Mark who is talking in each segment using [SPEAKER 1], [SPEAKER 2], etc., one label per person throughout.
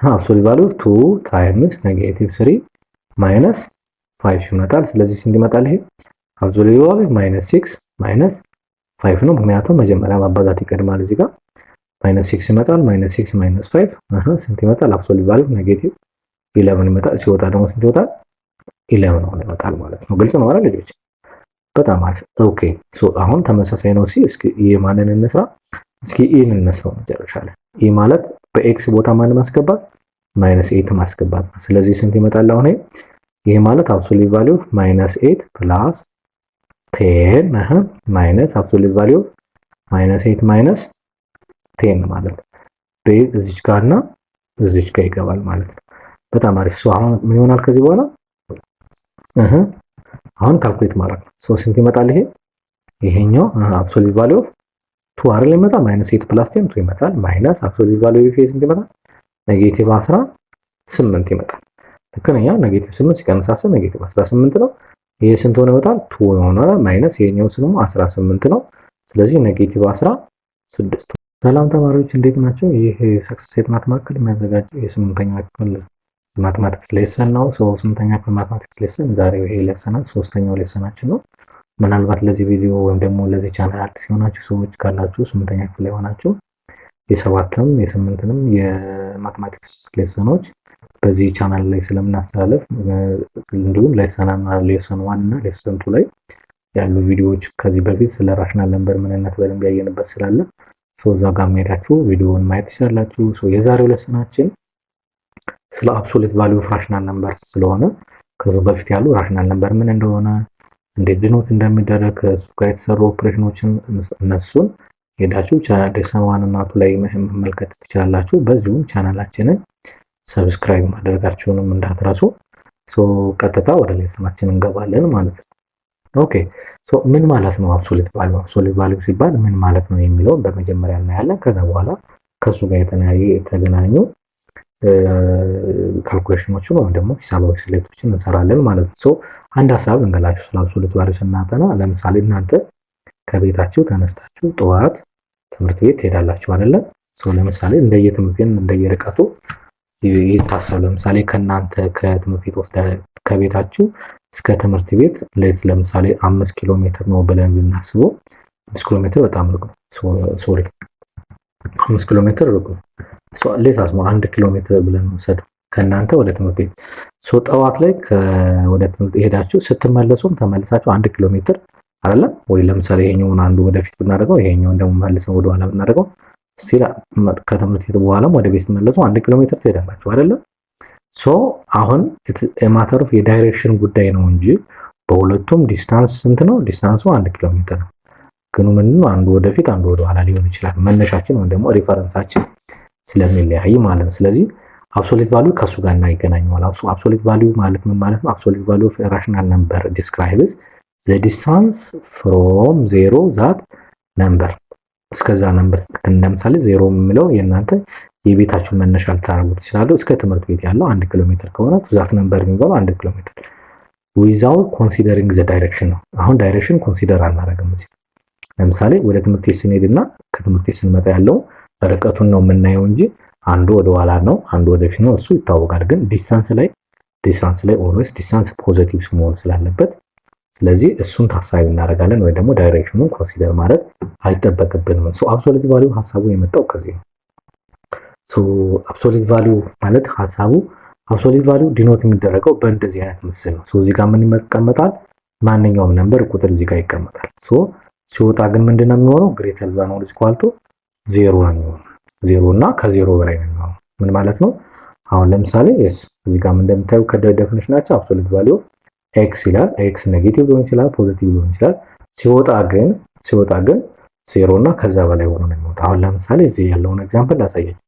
[SPEAKER 1] አብሶሉት ቫልዩ ኦፍ 2 ታይምስ ኔጌቲቭ 3 ማይነስ 5 ይመጣል። ስለዚህ ስንት ይመጣል? ይሄ አብሶሉት ቫልዩ ማይነስ 6 ማይነስ 5 ነው። ምክንያቱም መጀመሪያ ማባዛት ይቀድማል። እዚህ ጋር ማይነስ 6 ይመጣል። ማይነስ 6 ማይነስ 5 ስንት ይመጣል? አብሶሉት ቫልዩ ኔጌቲቭ 11 ይመጣል። ሲወጣ ደግሞ ስንት ይወጣል? 11 ሆኖ ይመጣል ማለት ነው። ግልጽ ነው አይደል ልጆች? በጣም አሪፍ። ኦኬ ሶ አሁን ተመሳሳይ ነው። እስኪ ኢ ማንን እንስራ? እስኪ ኢን እንስራው መጨረሻ ላይ። ኢ ማለት በኤክስ ቦታ ማን ማስገባት? ማይነስ 8 ማስገባት ነው። ስለዚህ ስንት ይመጣል? አሁን ይሄ ማለት አብሶሉት ቫልዩ ኦፍ ማይነስ 8 ፕላስ 10 ማይነስ አብሶሉት ቫልዩ ኦፍ ማይነስ 8 ማይነስ 10 ማለት ነው። እዚች ጋርና እዚች ጋር ይገባል ማለት ነው። በጣም አሪፍ። ሶ አሁን ምን ይሆናል ከዚህ በኋላ አሁን ካልኩሌት ማድረግ ነው። ሶ ስንት ይመጣል? ይሄኛው አብሶሉት ቫልዩ ኦፍ 2 አይደል ይመጣ ማይነስ 8 ፕላስ 10 2 ይመጣል። ማይነስ አብሶሉት ቫልዩ ኦፍ ስንት ይመጣል? ኔጌቲቭ 18 ይመጣል። ልክ ነኝ። ኔጌቲቭ 8 ሲቀንስ 10 ኔጌቲቭ 18 ነው። ይሄ ስንት ሆነ ይወጣል? 2 ሆነ ማይነስ ይሄኛው ደግሞ 18 ነው። ስለዚህ ኔጌቲቭ 16። ሰላም ተማሪዎች እንዴት ናቸው? ይህ ሰክሰስ የጥናት ማዕከል የሚያዘጋጀው የ8ኛ ክፍል ማትማቲክስ ሌሰን ነው። 8ኛ ክፍል ማትማቲክስ ሌሰን ዛሬው ይሄ ሌሰናል 3ኛው ሌሰናችን ነው። ምናልባት ለዚህ ቪዲዮ ወይም ደግሞ ለዚህ ቻናል አዲስ የሆናችሁ ሰዎች ካላችሁ 8ኛ ክፍል የሆናችሁ የ7ም የ8ንም የማትማቲክስ ሌሰኖች በዚህ ቻናል ላይ ስለምናስተላለፍ እንዲሁም ሌሰን 1 እና ሌሰን 2 ላይ ያሉ ቪዲዮዎች ከዚህ በፊት ስለ ራሽናል ነምበር ምንነት በደንብ ያየንበት ስላለ እዛ ጋር ሄዳችሁ ቪዲዮውን ማየት ትችላላችሁ። የዛሬው ሌሰናችን ስለ አብሶሉት ቫልዩ ኦፍ ራሽናል ነምበር ስለሆነ ከዚህ በፊት ያሉ ራሽናል ነምበር ምን እንደሆነ እንዴት ዲኖት እንደሚደረግ እሱ ጋር የተሰሩ ኦፕሬሽኖችን እነሱን ሄዳችሁ ሌሰን 1 እና 2 ላይ መመልከት ትችላላችሁ። በዚሁም ቻናላችንን ሰብስክራይብ ማድረጋችሁንም እንዳትረሱ። ቀጥታ ወደ ሌሰናችን እንገባለን ማለት ነው። ኦኬ ምን ማለት ነው አብሶሉት ቫልዩ? አብሶሉት ቫልዩ ሲባል ምን ማለት ነው የሚለውን በመጀመሪያ እናያለን። ከዛ በኋላ ከሱ ጋር የተገናኙ ካልኩሌሽኖችን ወይም ደግሞ ሂሳባዊ ስሌቶችን እንሰራለን ማለት ነው። አንድ ሀሳብ እንገላችሁ ስለ አብሶሉት ቫልዩ ስናጠና፣ ለምሳሌ እናንተ ከቤታችሁ ተነስታችሁ ጠዋት ትምህርት ቤት ትሄዳላችሁ አይደለ? ለምሳሌ እንደየትምህርት ቤት እንደየርቀቱ ይታሰብ። ለምሳሌ ከናንተ ከትምህርት ቤት ወስደ ከቤታችሁ እስከ ትምህርት ቤት ለምሳሌ 5 ኪሎ ሜትር ነው ብለን ብናስበው 5 ኪሎ ሜትር በጣም ሩቅ ነው። 5 ኪሎ ሜትር ሩቅ ነው። ሌታስ 1 ኪሎ ሜትር ብለን ወሰድ ከናንተ ወደ ትምህርት ቤት። ጠዋት ላይ ወደ ትምህርት ሄዳችሁ ስትመለሱም ተመልሳችሁ 1 ኪሎ ሜትር አይደለም ወይ? ለምሳሌ ይሄኛውን አንዱ ወደፊት ብናደርገው ይሄኛውን ደግሞ መልሰን ወደ ኋላ ብናደርገው ስቲል ከትምህርት ቤት በኋላም ወደ ቤት ስትመለሱ 1 ኪሎ ሜትር ትሄዳላችሁ አይደለም? አሁን ማተር ኦፍ የዳይሬክሽን ጉዳይ ነው እንጂ በሁለቱም ዲስታንስ ስንት ነው? ዲስታንሱ 1 ኪሎ ሜትር ነው። ግን ምንድነው አንዱ ወደፊት አንዱ ወደ ኋላ ሊሆን ይችላል። መነሻችን ወይም ደግሞ ሪፈረንሳችን ስለሚለያይ ማለት ነው። ስለዚህ አብሶሉት ቫልዩ ከሱ ጋር እናገናኘዋለን። አብሶሉት ቫልዩ ማለት ምን ማለት ነው? አብሶሉት ቫልዩ ኦፍ ራሽናል ነምበር ዲስክራይብስ ዘ ዲስታንስ ፍሮም ዜሮ ዛት ነምበር እስከዛ ነምበር። ለምሳሌ ዜሮ የሚለው የእናንተ የቤታችሁ መነሻ ልታረጉ ትችላሉ። እስከ ትምህርት ቤት ያለው 1 ኪሎ ሜትር ከሆነ ዛት ነምበር የሚባለው 1 ኪሎ ሜትር ዊዛውት ኮንሲደሪንግ ዘ ዳይሬክሽን ነው። አሁን ዳይሬክሽን ኮንሲደር አናረግም እዚህ። ለምሳሌ ወደ ትምህርት ቤት ስንሄድና ከትምህርት ቤት ስንመጣ ያለው ርቀቱን ነው የምናየው እንጂ አንዱ ወደ ኋላ ነው አንዱ ወደፊት ነው፣ እሱ ይታወቃል። ግን ዲስታንስ ላይ ኦልዌይስ ዲስታንስ ፖዚቲቭ መሆን ስላለበት ስለዚህ እሱን ታሳቢ እናደርጋለን ወይ ደግሞ ዳይሬክሽኑን ኮንሲደር ማድረግ አይጠበቅብንም። አብሶሉት ቫልዩ ሐሳቡ የመጣው ከዚህ ነው። አብሶሉት ቫልዩ ማለት ሐሳቡ አብሶሉት ቫልዩ ዲኖት የሚደረገው በእንደዚህ አይነት ምስል ነው። እዚህ ጋር ምን ይቀመጣል? ማንኛውም ነምበር ቁጥር እዚህ ጋር ይቀመጣል። ሲወጣ ግን ምንድነው የሚሆነው? ግሬተር ዛን ኦር ኢኳል ቱ 0 ነው የሚሆነው። 0 እና ከ0 በላይ ነው የሚሆነው። ምን ማለት ነው? አሁን ለምሳሌ እዚህ ጋር እንደምታዩ ከዴፊኒሽናቸው አብሶሉት ቫልዩ ኦፍ ኤክስ ይላል። ኤክስ ኔጌቲቭ ሊሆን ይችላል፣ ፖዚቲቭ ሊሆን ይችላል። ሲወጣ ግን 0 እና ከዛ በላይ ሆኖ ነው የሚወጣው። አሁን ለምሳሌ እዚህ ያለውን ኤግዛምፕል ላሳያችሁ።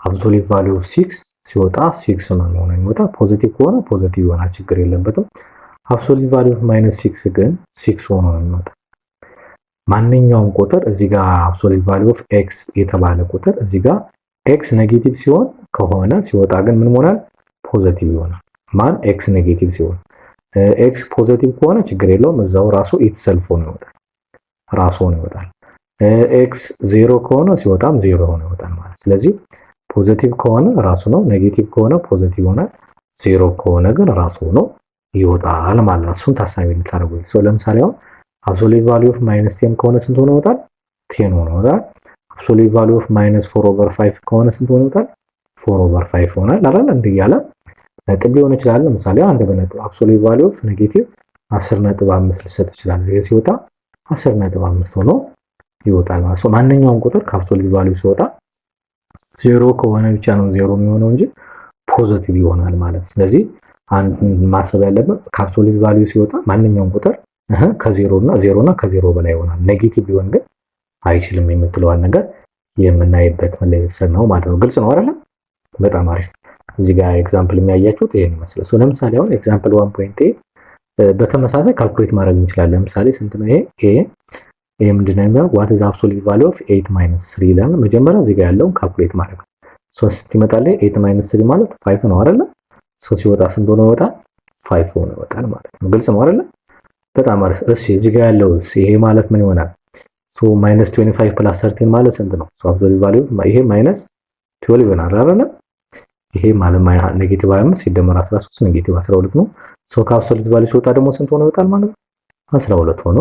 [SPEAKER 1] አብሶሉት ቫልዩ ኦፍ 6 ሲወጣ 6 ነው የሚወጣው። ፖዚቲቭ ከሆነ ፖዚቲቭ ይሆናል፣ ችግር የለበትም። አብሶሉት ቫልዩ ኦፍ -6 ግን 6 ሆኖ ነው የሚወጣው። ማንኛውም ቁጥር እዚህ ጋር አብሶሉት ቫልዩ ኦፍ ኤክስ የተባለ ቁጥር እዚህ ጋር ኤክስ ኔጌቲቭ ሲሆን ከሆነ ሲወጣ ግን ምን ይሆናል? ፖዚቲቭ ይሆናል። ማን ኤክስ ኔጌቲቭ ሲሆን፣ ኤክስ ፖዚቲቭ ከሆነ ችግር የለውም፣ እዛው ራሱ ኢትሰልፍ ሆኖ ይወጣል፣ ራሱ ሆኖ ይወጣል። ኤክስ 0 ከሆነ ሲወጣም 0 ሆኖ ይወጣል ማለት። ስለዚህ ፖዚቲቭ ከሆነ ራሱ ነው፣ ኔጌቲቭ ከሆነ ፖዚቲቭ ይሆናል፣ ዜሮ ከሆነ ግን ራሱ ሆኖ ይወጣል ማለት ነው። እሱን ታሳቢ እንድታደርጉ። ለምሳሌ አሁን አብሶሉት ቫልዩ ኦፍ -10 ከሆነ ስንት ሆኖ ይወጣል? 10 ሆኖ ይወጣል። አብሶሉት ቫልዩ ኦፍ -4/5 ከሆነ ስንት ሆኖ ይወጣል? 4/5 ይሆናል አይደል? እንዲህ እያለ ነጥብ ሊሆን ይችላል። ለምሳሌ አንድ በነጥብ አብሶሉት ቫልዩ ኦፍ ኔጌቲቭ 10.5 ሊሰጥ ይችላል። ይሄ ሲወጣ 10.5 ሆኖ ይወጣል ማለት ነው። ማንኛውም ቁጥር ከአብሶሉት ቫልዩ ሲወጣ ዜሮ ከሆነ ብቻ ነው ዜሮ የሚሆነው እንጂ ፖዚቲቭ ይሆናል ማለት። ስለዚህ አንድ ማሰብ ያለብን ከአብሶሉት ቫልዩ ሲወጣ ማንኛውም ቁጥር ከዜሮ እና ከዜሮ በላይ ይሆናል። ኔጌቲቭ ሊሆን ግን አይችልም የምትለዋን ነገር የምናይበት መለየት ነው ማለት ነው። ግልጽ ነው አይደል? በጣም አሪፍ። እዚህ ጋር ኤግዛምፕል የሚያያችሁት ይሄን ይመስላል። ለምሳሌ አሁን ኤግዛምፕል 1.8 በተመሳሳይ ካልኩሌት ማድረግ እንችላለን። ለምሳሌ ስንት ነው ይሄ ምንድን ነው የሚለው what is absolute value of 8 - 3 ይላል። መጀመሪያ እዚህ ጋር ያለውን ካልኩሌት ማድረግ 3 ይመጣል። 8 - 3 ማለት 5 ነው አይደል? 3 ሲወጣ ስንት ሆኖ ይወጣል? 5 ሆኖ ይወጣል ማለት ነው። ግልጽ ነው አይደል? በጣም አሪፍ። እሺ እዚህ ጋር ያለው ይሄ ማለት ምን ይሆናል? -25 + 13 ማለት ስንት ነው? absolute value ይሄ -12 ይሆናል አይደል? ይሄ ማለት ኔጌቲቭ 25 ሲደመር 13 ኔጌቲቭ 12 ነው። ከአብሶሉት ቫልዩ ሲወጣ ደግሞ ስንት ሆኖ ይወጣል ማለት ነው? 12 ሆኖ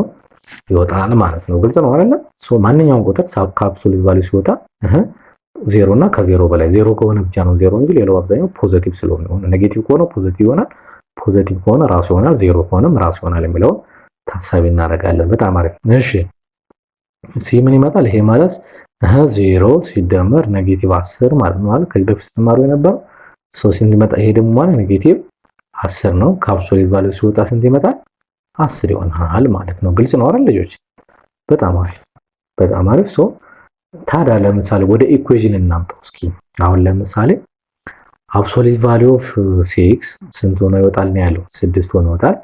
[SPEAKER 1] ይወጣል ማለት ነው። ግልጽ ነው አይደል? ማንኛውም ቁጥር ከአብሶሉት ቫልዩ ሲወጣ ዜሮ እና ከዜሮ በላይ ዜሮ ከሆነ ብቻ ነው ዜሮ እንጂ ሌላው አብዛኛው ፖዚቲቭ ስለሆነ ነው። ኔጌቲቭ ከሆነ ፖዚቲቭ ይሆናል፣ ፖዚቲቭ ከሆነ ራሱ ይሆናል፣ ዜሮ ከሆነም ራሱ ይሆናል የሚለው ታሳቢ እናደርጋለን። በጣም አሪፍ። እሺ ሲ ምን ይመጣል? ይሄ ማለት ዜሮ ሲደመር ኔጌቲቭ 10 ማለት ነው። ከዚህ በፊት ተማሩ የነበረው ስንት ይመጣ? ይሄ ደግሞ ማለት ኔጌቲቭ 10 ነው። ከአብሶሉት ቫልዩ ሲወጣ ስንት ይመጣል? 10 ይሆናል ማለት ነው። ግልጽ ነው አይደል ልጆች? በጣም አሪፍ፣ በጣም አሪፍ። ታዲያ ለምሳሌ ወደ ኢኩዌሽን እናምጣው እስኪ። አሁን ለምሳሌ አብሶሉት ቫልዩ ኦፍ 6 ስንት ሆኖ ይወጣል ነው ያለው? 6 ሆኖ ይወጣል።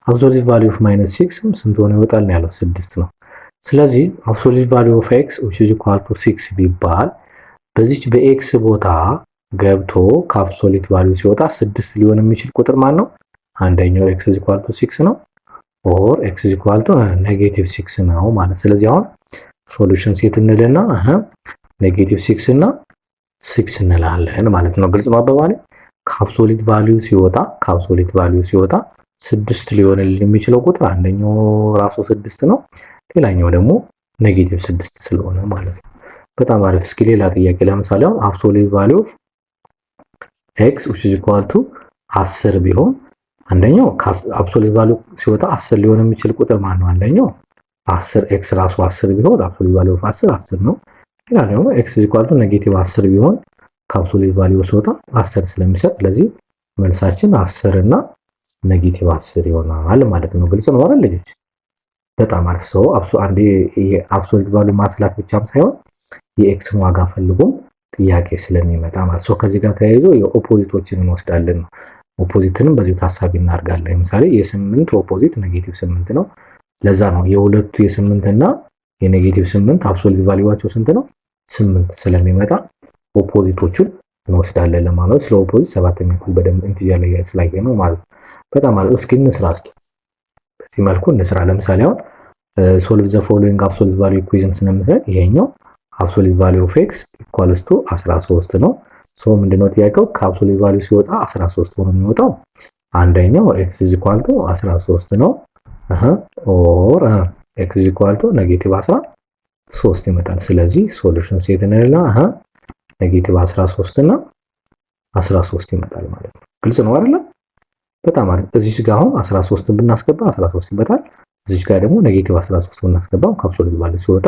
[SPEAKER 1] አብሶሉት ቫልዩ ኦፍ -6 ስንት ሆኖ ይወጣል ነው ያለው? 6 ነው። ስለዚህ አብሶሉት ቫልዩ ኦፍ x which is equal to 6 ቢባል በዚች በኤክስ ቦታ ገብቶ ከአብሶሉት ቫልዩ ሲወጣ 6 ሊሆን የሚችል ቁጥር ማን ነው? አንደኛው x is equal to 6 ነው or x is equal to -6 ነው ማለት። ስለዚህ አሁን ሶሉሽን ሴት እንልና -6 እና 6 እንላለን ማለት ነው። ግልጽ ነው አባባሌ? ከአብሶሉት ቫልዩ ሲወጣ 6 ሊሆን የሚችለው ቁጥር አንደኛው ራሱ 6 ነው፣ ሌላኛው ደግሞ -6 ስለሆነ ማለት ነው። በጣም አሪፍ። እስኪ ሌላ ጥያቄ ለምሳሌ አሁን አብሶሉት ቫልዩ ኦፍ x which is equal to 10 ቢሆን አንደኛው አብሶሉት ቫልዩ ሲወጣ 10 ሊሆን የሚችል ቁጥር ማን ነው? አንደኛው 10 x ራሱ 10 ቢሆን አብሶሉት ቫልዩ ኦፍ 10 ነው። ሌላኛው ደግሞ x is equal to -10 ቢሆን ከአብሶሉት ቫልዩ ሲወጣ 10 ስለሚሰጥ ስለዚህ መልሳችን 10 እና -10 ይሆናል ማለት ነው። ግልጽ ነው አይደል ልጆች? በጣም አሪፍ። አንዴ የአብሶሉት ቫልዩ ማስላት ብቻም ሳይሆን የኤክስን ዋጋ ፈልጉም ጥያቄ ስለሚመጣ ማለት ነው። ከዚህ ጋር ተያይዞ የኦፖዚቶችን እንወስዳለን ነው። ኦፖዚትንም በዚሁ ታሳቢ እናደርጋለን። ለምሳሌ የ8 ኦፖዚት -8 ነው። ለዛ ነው የሁለቱ የ8 እና የ-8 አብሶሉት ቫልዩዋቸው ስንት ነው? 8 ስለሚመጣ ኦፖዚቶቹን እንወስዳለን ለማለት። ስለ ኦፖዚት 7ኛ ክፍል በደንብ ኢንቲጀር ላይ ስላየ ነው ማለት ነው። በጣም አሪፍ። እስኪ እንስራ በዚህ መልኩ እንስራ። ለምሳሌ አሁን ሶልቭ ዘ ፎሎዊንግ አብሶሉት ቫልዩ ኢኩዌሽን ስለምንል ይሄኛው አብሶሉት ቫልዩ ኦፍ x ኢኳልስ ቱ 13 ነው። ምንድነው ጥያቄው? ከአብሶሉት ቫልዩ ሲወጣ 13 ሆኖ የሚወጣው አንደኛው x is equal to 13 ነው ኦር x is equal to -13 ይመጣል። ስለዚህ ሶሉሽን ሴት እንልና -13 እና 13 ይመጣል ማለት ነው። ግልጽ ነው አይደል? በጣም አሪፍ። እዚህ ጋር አሁን 13 ብናስገባ 13 ይመጣል። እዚህ ጋር ደግሞ -13 ብናስገባ ከአብሶሉት ቫልዩ ሲወጣ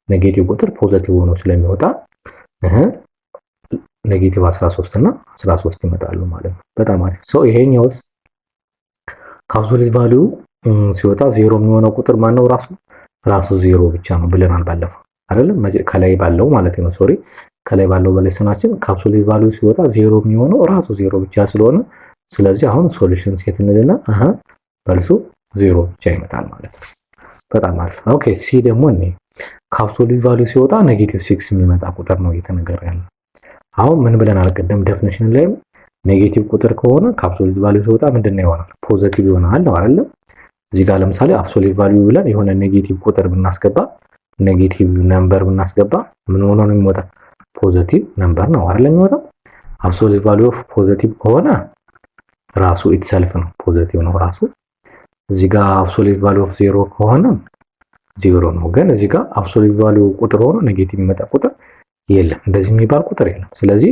[SPEAKER 1] ኔጌቲቭ ቁጥር ፖዚቲቭ ሆኖ ስለሚወጣ -13 እና 13 ይመጣሉ ማለት ነው። በጣም አሪፍ። ይሄኛውስ ከአብሶሉት ቫልዩ ሲወጣ ዜሮ የሚሆነው ቁጥር ማን ነው? ራሱ ዜሮ ብቻ ነው ብለናል ባለፈው አይደለም? ከላይ ባለው ማለት ነው። ከላይ ባለው በሌሰናችን ከአብሶሉት ቫልዩ ሲወጣ ዜሮ የሚሆነው ራሱ ዜሮ ብቻ ስለሆነ ስለዚህ አሁን ሶሉሽን ሴት እንልና መልሱ ዜሮ ብቻ ይመጣል ማለት ነው። በጣም አሪፍ። ኦኬ ሲ ደግሞ ከአብሶሉት ቫልዩ ሲወጣ -6 የሚመጣ ቁጥር ነው እየተነገረ ያለው። አሁን ምን ብለናል ቅድም ዴፊኒሽን ላይ ኔጌቲቭ ቁጥር ከሆነ ከአብሶሉት ቫልዩ ሲወጣ ምንድነው ይሆናል? ፖዚቲቭ ይሆናል ነው አይደል? እዚህ ጋር ለምሳሌ አብሶሉት ቫልዩ ብለን የሆነ ኔጌቲቭ ቁጥር ብናስገባ ኔጌቲቭ ነምበር ብናስገባ ምን ሆኖ ነው የሚወጣው? ፖዚቲቭ ነምበር ነው አይደል የሚወጣው። አብሶሉት ቫልዩ ኦፍ ፖዚቲቭ ከሆነ ራሱ ኢትሰልፍ ነው ፖዚቲቭ ነው ራሱ። እዚህ ጋር አብሶሉት ቫልዩ ኦፍ ዜሮ ከሆነ ዜሮ ነው። ግን እዚህ ጋር አብሶሉት ቫልዩ ቁጥር ሆኖ ኔጌቲቭ የሚመጣ ቁጥር የለም። እንደዚህ የሚባል ቁጥር የለም። ስለዚህ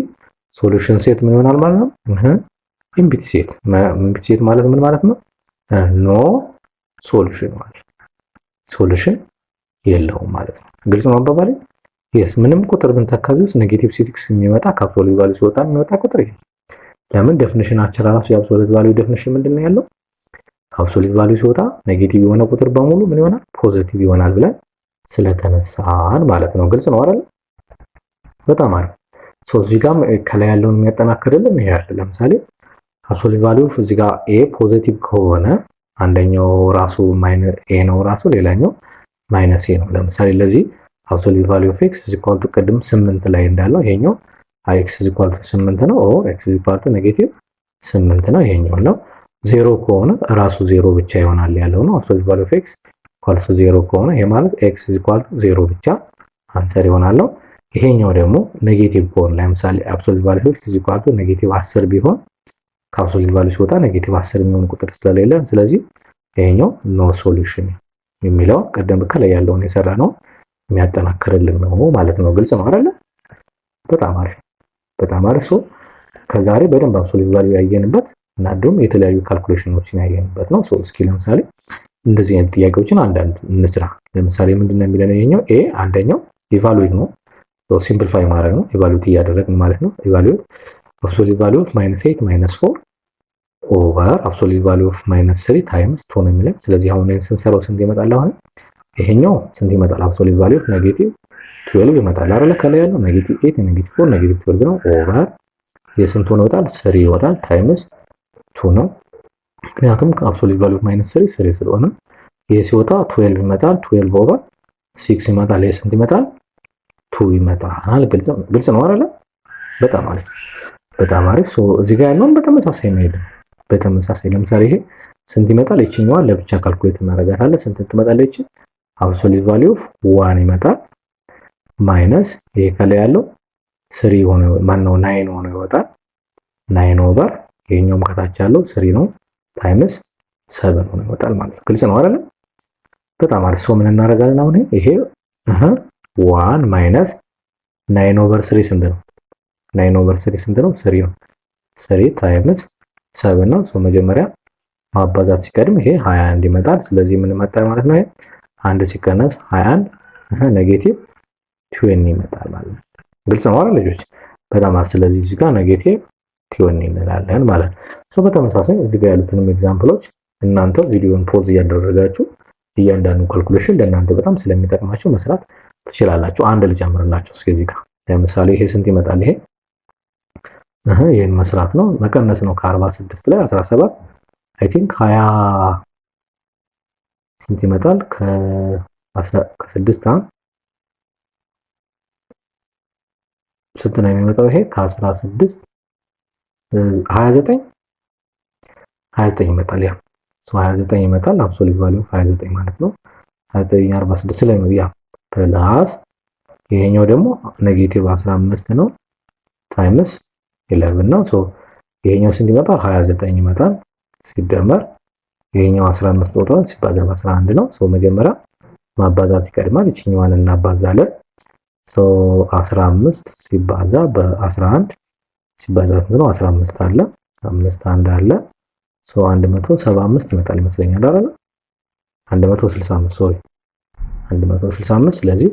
[SPEAKER 1] ሶሉሽን ሴት ምን ይሆናል ማለት ነው? ኢምፕቲ ሴት። ኢምፕቲ ሴት ማለት ምን ማለት ነው? ኖ ሶሉሽን ማለት ሶሉሽን የለውም ማለት ነው። ግልጽ ነው አባባሌ? የስ ምንም ቁጥር ብንተካዚ ውስጥ ኔጌቲቭ ሲክስ የሚመጣ ከአብሶሉት ቫልዩ ሲወጣ የሚወጣ ቁጥር የለም። ለምን? ዴፊኒሽናችን ራሱ የአብሶሉት ቫልዩ ዴፊኒሽን ምንድነው ያለው? አብሶሉት ቫልዩ ሲወጣ ኔጌቲቭ የሆነ ቁጥር በሙሉ ምን ይሆናል? ፖዚቲቭ ይሆናል ብለን ስለተነሳን ማለት ነው። ግልጽ ነው አይደል? በጣም አሪፍ። እዚህ ጋር ከላይ ያለውን የሚያጠናክርልን ይሄ ያለ ለምሳሌ አብሶሉት ቫልዩ እዚህ ጋር ኤ ፖዚቲቭ ከሆነ አንደኛው ራሱ ማይነስ ኤ ነው ራሱ ሌላኛው ማይነስ ኤ ነው። ለምሳሌ ለዚህ አብሶሉት ቫልዩ ኦፍ ኤክስ ኢኳል ቱ ቅድም 8 ላይ እንዳለው ይሄኛው ኤክስ ኢኳል ቱ 8 ነው። ኤክስ ኢኳል ቱ ኔጌቲቭ 8 ነው። ይሄኛው ነው። ዜሮ ከሆነ ራሱ ዜሮ ብቻ ይሆናል ያለው ነው። አብሶሉት ቫልዩ ኦፍ ኤክስ ኢኳል ቱ ዜሮ ከሆነ ይሄ ማለት ኤክስ ኢኳል ቱ ዜሮ ብቻ አንሰር ይሆናል። ይሄኛው ደግሞ ኔጌቲቭ ከሆነ ለምሳሌ አብሶሉት ቫልዩ ኦፍ ኤክስ ኢኳል ቱ ኔጌቲቭ 10 ቢሆን ከአብሶሉት ቫልዩ ሲወጣ ኔጌቲቭ 10 የሚሆን ቁጥር ስለሌለ ስለዚህ ይሄኛው ኖ ሶሉሽን የሚለው ቀደም ከላይ ያለውን የሰራ ነው የሚያጠናክርልን ነው ማለት ነው። ግልጽ ነው አይደል? በጣም አሪፍ በጣም አሪፍ። ከዛሬ በደንብ አብሶሉት ቫልዩ ያየንበት እና ደግሞ የተለያዩ ካልኩሌሽኖችን ያየንበት ነው። እስኪ ለምሳሌ እንደዚህ አይነት ጥያቄዎችን አንዳንድ እንስራ። ለምሳሌ ምንድነው የሚለን ይሄኛው ኤ አንደኛው ኢቫሉዌት ነው። ሲምፕሊፋይ ማድረግ ነው። ኢቫሉዌት እያደረግን ማለት ነው። ኢቫሉዌት አብሶሉት ቫልዩ ኦፍ -8 -4 ኦቨር አብሶሉት ቫልዩ ኦፍ -3 ታይምስ 2 ነው የሚለን። ስለዚህ አሁን ይሄን ስንሰራው ስንት ይመጣል? አሁን ይሄኛው ስንት ይመጣል? አብሶሉት ቫልዩ ኦፍ -12 ይመጣል አይደል? ከላይ ያለው -8 -4 -12 ነው። ኦቨር የስንት ሆኖ ይወጣል? 3 ይወጣል ታይምስ 2 ነው። ምክንያቱም አብሶሉት ቫልዩ ኦፍ -3 3 ስለሆነ ይሄ ሲወጣ 12 ይመጣል። 12 ኦቨር 6 ይመጣል። ይሄ ስንት ይመጣል? 2 ይመጣል። ግልጽ ነው አይደል? በጣም አሪፍ በጣም አሪፍ። እዚህ ጋር ያለውን በተመሳሳይ ነው ሄደ በተመሳሳይ ለምሳሌ ይሄ ስንት ይመጣል? እቺኛዋን ለብቻ ካልኩሌት እናደርጋታለን። ስንት ትመጣለች? አብሶሉት ቫልዩ ኦፍ 1 ይመጣል ማይነስ ይሄ ከላይ ያለው 3 ሆኖ ማነው 9 ሆኖ ይወጣል። 9 ኦቨር ይሄኛውም ከታች ያለው 3 ነው ታይምስ 7 ሆኖ ይወጣል ማለት ነው። ግልጽ ነው አይደል? በጣም አሪፍ። ምን እናደርጋለን አሁን ይሄ 1 ማይነስ 9 ኦቨር 3 ስንት ነው? 9 ኦቨር 3 ስንት ነው? 3 ነው። 3 ታይምስ 7 ነው። መጀመሪያ ማባዛት ሲቀድም ይሄ 21 ይመጣል። ስለዚህ ምን መጣ ማለት ነው? ይሄ 1 ሲቀነስ 21 ኔጌቲቭ 20 ይመጣል ማለት ነው። ግልጽ ነው አይደል ልጆች? በጣም አሪፍ። ስለዚህ እዚህ ጋር ኔጌቲቭ 20 እንላለን ማለት ነው። በተመሳሳይ እዚህ ጋር ያሉትንም ኤግዛምፕሎች እናንተ ቪዲዮን ፖዝ እያደረጋችሁ እያንዳንዱ ካልኩሌሽን ለእናንተ በጣም ስለሚጠቅማችሁ መስራት ትችላላችሁ። አንድ ልጨምርላችሁ እስኪ እዚህ ጋር ለምሳሌ ይሄ ስንት ይመጣል? ይሄን መስራት ነው መቀነስ ነው። ከ46 ላይ 17 አይ ቲንክ 20 ስንት ይመጣል? ከ6 ስንት ነው የሚመጣው? ይሄ ከ16 29 ይመጣል። ያ 29 ይመጣል። አብሶሉት ቫልዩ 29 ማለት ነው። 29 46 ላይ ነው ያ ፕላስ ይሄኛው ደግሞ ኔጌቲቭ 15 ነው ታይምስ 11 ነው። ይሄኛው ስንት ይመጣል? 29 ይመጣል። ሲደመር ይሄኛው 15 ወጣው ሲባዛ በ11 ነው። መጀመሪያ ማባዛት ይቀድማል። እቺኛዋን እናባዛለን። 15 ሲባዛ በ11 ሲባዛ ነው 15 አለ 5 1 አለ 175 ይመጣል ይመስለኛል አይደል? 165 ሶሪ 165 ስለዚህ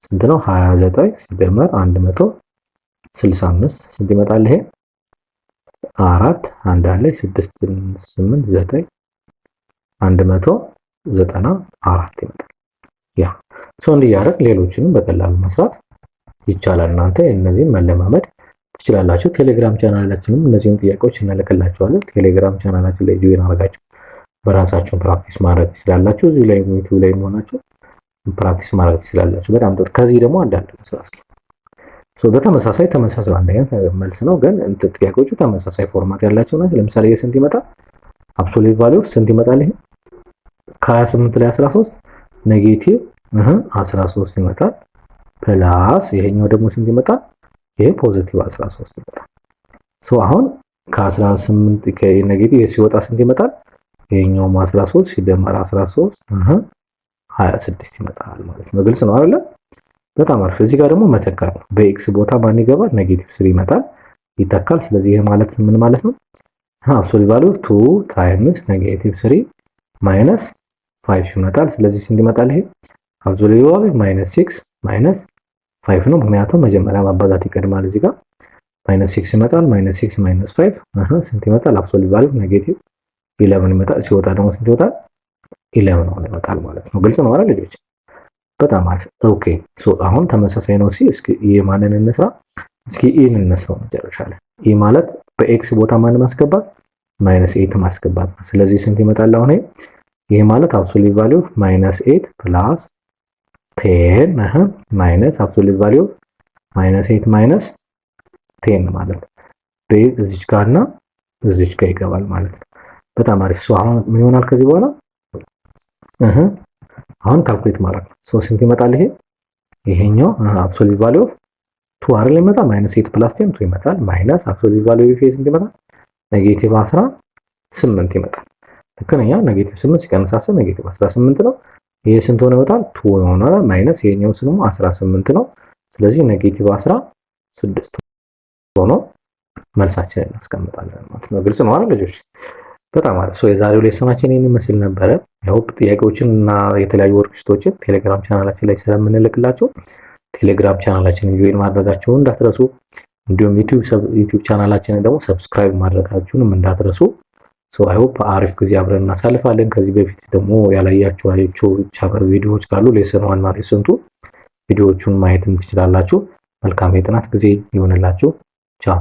[SPEAKER 1] ስንት ነው? 29 ሲደመር 165 ስንት ይመጣል? ይሄ 4 1 አለ 6 8 9 194 ይመጣል። ያ እንዲህ ያደርግ ሌሎችንም በቀላሉ መስራት ይቻላል። እናንተ እነዚህን መለማመድ ትችላላችሁ። ቴሌግራም ቻናላችንም እነዚህን ጥያቄዎች እንልክላችኋለን። ቴሌግራም ቻናላችን ላይ ጆይን አድርጋችሁ በራሳችሁ ፕራክቲስ ማድረግ ትችላላችሁ። እዚህ ላይ ዩቲዩብ ላይ ሆናችሁ ፕራክቲስ ማድረግ ትችላላችሁ። በጣም ጥሩ። ከዚህ ደግሞ አንዳንድ መስራት በተመሳሳይ አንድ አይነት መልስ ነው፣ ግን ጥያቄዎቹ ተመሳሳይ ፎርማት ያላቸው ናቸው። ለምሳሌ የስንት ይመጣል? አብሶሉት ቫልዩ ስንት ይመጣል? ይሄ ከ28 ላይ 13 ኔጌቲቭ 13 ይመጣል ፕላስ ይሄኛው ደግሞ ስንት ይመጣል? ይሄ ፖዚቲቭ 13 ይመጣል። ሶ አሁን ከ18 ከኔጌቲቭ ሲወጣ ስንት ይመጣል? ይሄኛውም 13 ሲደመር 13 26 ይመጣል ማለት ነው። ግልጽ ነው አይደል? በጣም አሪፍ። እዚህ ጋር ደግሞ መተካት ነው። በኤክስ ቦታ ማን ይገባል? ኔጌቲቭ 3 ይመጣል ይተካል። ስለዚህ ይሄ ማለት ምን ማለት ነው? አብሶሉት ቫልዩ ኦፍ 2 ታይምስ ኔጌቲቭ 3 ማይነስ 5 ይመጣል። ስለዚህ ስንት ይመጣል? ይሄ አብሶሉት ቫልዩ ማይነስ 6 ማይነስ 5 ነው። ምክንያቱም መጀመሪያ ማባዛት ይቀድማል። እዚህ ጋር ማይነስ 6 ይመጣል። ማይነስ 6 ማይነስ 5 ስንት ይመጣል? አብሶሉት ቫልዩ ኔጌቲቭ 11 ይመጣል። ሲወጣ ደግሞ ስንት ይወጣል? 11 ነው ይመጣል ማለት ነው። ግልጽ ነው አይደል ልጆች? በጣም አሪፍ። ኦኬ ሶ አሁን ተመሳሳይ ነው። እስኪ ይሄ ማንን እንስራ? እስኪ ኢን እንስራው መጨረሻ ላይ። ኢ ማለት በኤክስ ቦታ ማን ማስገባት? ማይነስ 8 ማስገባት። ስለዚህ ስንት ይመጣል? አሁን ይሄ ማለት አብሶሉት ቫልዩ ኦፍ ማይነስ 8 ፕላስ 10 ማይነስ አብሶሉት ቫልዩ ኦፍ ማይነስ 8 ማይነስ 10 ማለት ነው። እዚች ጋርና እዚች ጋር ይገባል ማለት ነው። በጣም አሪፍ። ሶ አሁን ምን ይሆናል ከዚህ በኋላ አሁን ካልኩሌት ማድረግ ነው። ሶ ስንት ይመጣል? ይሄኛው አብሶሉት ቫልዩ ኦፍ 2 አይደል ይመጣ ማይነስ 8 ፕላስ 10 2 ይመጣል ማይነስ አብሶሉት ቫልዩ ኦፍ ስንት ይመጣል? ኔጌቲቭ 18 ይመጣል። ልክ ነኝ። ኔጌቲቭ 8 ሲቀንስ 10 ኔጌቲቭ 18 ነው። ይሄ ስንት ሆነ ይወጣል? 2 ይሆናል ማይነስ ይሄኛው ደግሞ 18 ነው። ስለዚህ ኔጌቲቭ 16 ሆኖ መልሳችንን እናስቀምጣለን ማለት ነው። ግልጽ ነው አይደል ልጆች? በጣም አሪፍ። ሶ የዛሬው ሌሰናችን ይሄን ይመስል ነበረ። ያው ጥያቄዎችን እና የተለያዩ ወርክሺቶችን ቴሌግራም ቻናላችን ላይ ስለምንልክላችሁ ቴሌግራም ቻናላችንን ጆይን ማድረጋችሁን እንዳትረሱ። እንዲሁም ዩቲዩብ ቻናላችንን ደግሞ ሰብስክራይብ ማድረጋችሁንም እንዳትረሱ። ሶ አይ ሆፕ አሪፍ ጊዜ አብረን እናሳልፋለን። ከዚህ በፊት ደግሞ ያላያችኋቸው ቪዲዮዎች ካሉ ሌሰን 1 እና ሌሰን 2 ቪዲዮዎቹን ማየት ትችላላችሁ። መልካም የጥናት ጊዜ ይሆንላችሁ። ቻው